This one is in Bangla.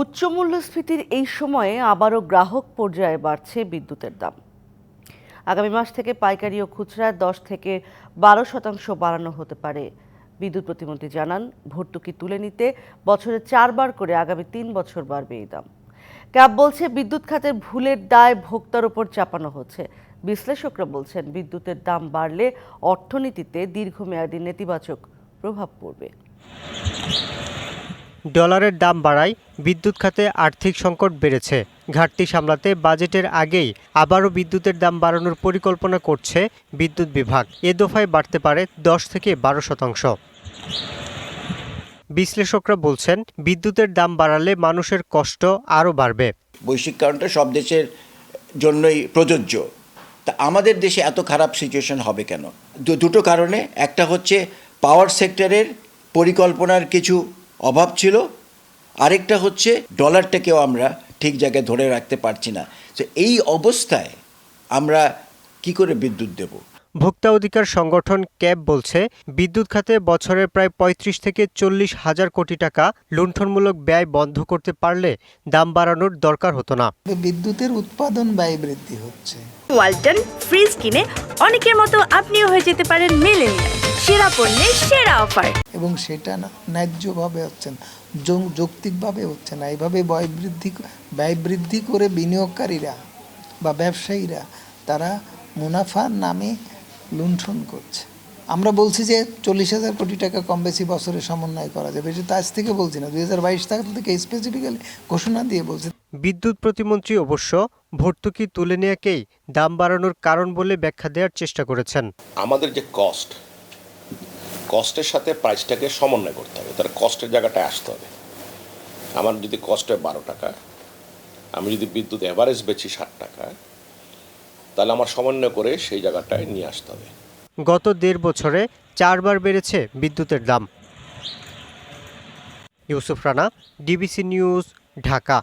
উচ্চ মূল্যস্ফীতির এই সময়ে আবারও গ্রাহক পর্যায়ে বাড়ছে বিদ্যুতের দাম। আগামী মাস থেকে পাইকারি ও খুচরা 10 থেকে 12% বাড়ানো হতে পারে। বিদ্যুৎ প্রতিমন্ত্রী জানান, ভর্তুকি তুলে নিতে বছরে 4 বার করে আগামী 3 বছর বাড়বে এই দাম। ক্যাব বলছে, বিদ্যুৎ খাতের ভুলের দায় ভোক্তার উপর চাপানো হচ্ছে। বিশ্লেষকরা বলছেন, বিদ্যুতের দাম বাড়লে অর্থনীতিতে দীর্ঘমেয়াদী নেতিবাচক প্রভাব পড়বে। ডলারের দাম বাড়ায় বিদ্যুৎ খাতে আর্থিক সংকট বেড়েছে। ঘাটতি সামলাতে বাজেটের আগেই আবারও বিদ্যুতের দাম বাড়ানোর পরিকল্পনা করছে বিদ্যুৎ বিভাগ। এ দফায় বাড়তে পারে 10 থেকে 12%। বিশ্লেষকরা বলছেন, বিদ্যুতের দাম বাড়ালে মানুষের কষ্ট আরও বাড়বে। বৈশ্বিক কারণটা সব দেশের জন্যই প্রযোজ্য। তা আমাদের দেশে এত খারাপ সিচুয়েশন হবে কেন? দুটো কারণে। একটা হচ্ছে পাওয়ার সেক্টরের পরিকল্পনার কিছু অভাব ছিল, আরেকটা হচ্ছে ডলারটাকেও আমরা ঠিক জায়গায় ধরে রাখতে পারছি না। তো এই অবস্থায় আমরা কি করে বিদ্যুৎ দেব? ভোক্তা অধিকার সংগঠন ক্যাব বলছে, বিদ্যুৎ খাতে বছরে প্রায় 35 থেকে 40 হাজার কোটি টাকা লুণ্ঠনমূলক ব্যয় বন্ধ করতে পারলে দাম বাড়ানোর দরকার হতো না। বিদ্যুতের উৎপাদন ব্যয় বৃদ্ধি হচ্ছে। ওয়ালটন ফ্রিজ কিনে অনেকের মতো আপনিও হয়ে যেতে পারেন মিলেনিয়াল। সেরা পণ্যের সেরা অফার, এবং সেটা না ন্যায্যভাবে হচ্ছে না, যৌক্তিকভাবে হচ্ছে না। এইভাবে ব্যয় বৃদ্ধি করে বিনিয়োগকারীরা বা ব্যবসায়ীরা তারা মুনাফার নামে লুণ্ঠন করছে। আমরা বলছি যে 40,000 কোটি টাকা কম বেশি বছরে সমন্বয় করা যাবে, এটা আজ থেকে বলছি না, 2022 সাল থেকে স্পেসিফিক্যালি ঘোষণা দিয়ে বলছে। বিদ্যুৎ প্রতিমন্ত্রী অবশ্য ভর্তুকি তুলে নেওয়াকেই দাম বাড়ানোর কারণ বলে ব্যাখ্যা দেওয়ার চেষ্টা করেছেন। আমাদের যে কস্টের সাথে প্রাইসটাকে সমন্বয় করতে হবে, তার কস্টের জায়গাটায় আসতে হবে। আমার যদি কস্ট হয় 12 টাকা, আমি যদি বিদ্যুৎ এভারেজ বেচি 60 টাকা, তাহলে আমার সমন্বয় করে সেই জায়গাটায় নিয়ে আসতে হবে। গত 1.5 বছরে 4 বার বেড়েছে বিদ্যুতের দাম। Yusuf Rana, DBC news, Dhaka.